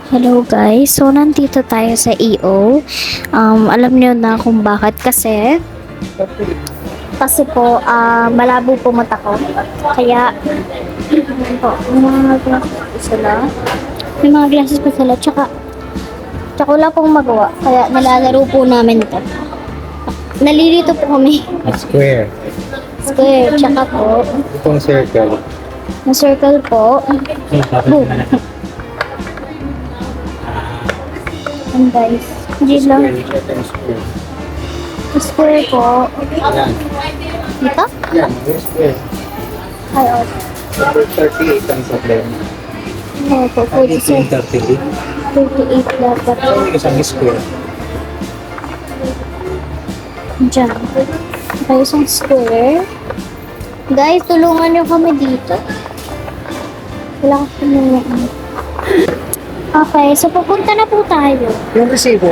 Hello guys, so nandito tayo sa EO. Alam niyo na kung bakit kasi po malabo po mata ko. Kaya po, may mga glasses po sila. Tsaka wala pong magawa. Kaya nilalaro po namin ito. Nalilito po kami. Square. Square, tsaka po Itong circle. yung circle po. Boom. And guys, hindi lang. Itong square. Square po. Yan. Dito? Yan, yung square. Ay, oh. Number 38 ang problema. Oo po, Ito yung 38. 38 dapat. Ito yung isang square. Diyan. Okay, isang square. Guys, tulungan niyo kami dito. Wala ko naman. Okay, so pupunta na po tayo. Yung resibo.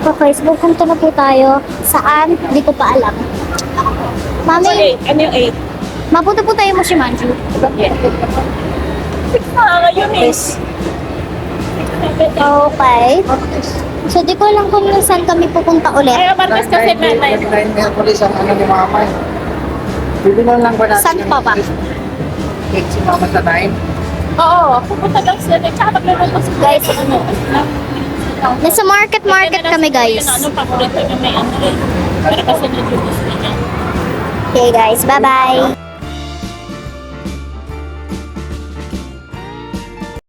Okay, so pupunta na po tayo. Saan? Hindi ko pa alam. Mami, Ano yung 8? mapunta po tayo mo si Manju. Ngayon eh. Okay. So, di ko alam kung saan kami pupunta ulit. Ay, Marcos kasi nanay. Merkulis ang ano ni Mama. Bibilan lang ba natin? Saan pa ba? Cake si Mama sa 9. Oo, pupunta lang sila. Tsaka magluluto si Guys, ano. nasa market kami guys. Ano, paborito niya may ano eh. Pero kasi na-juice niya. Okay guys, bye-bye.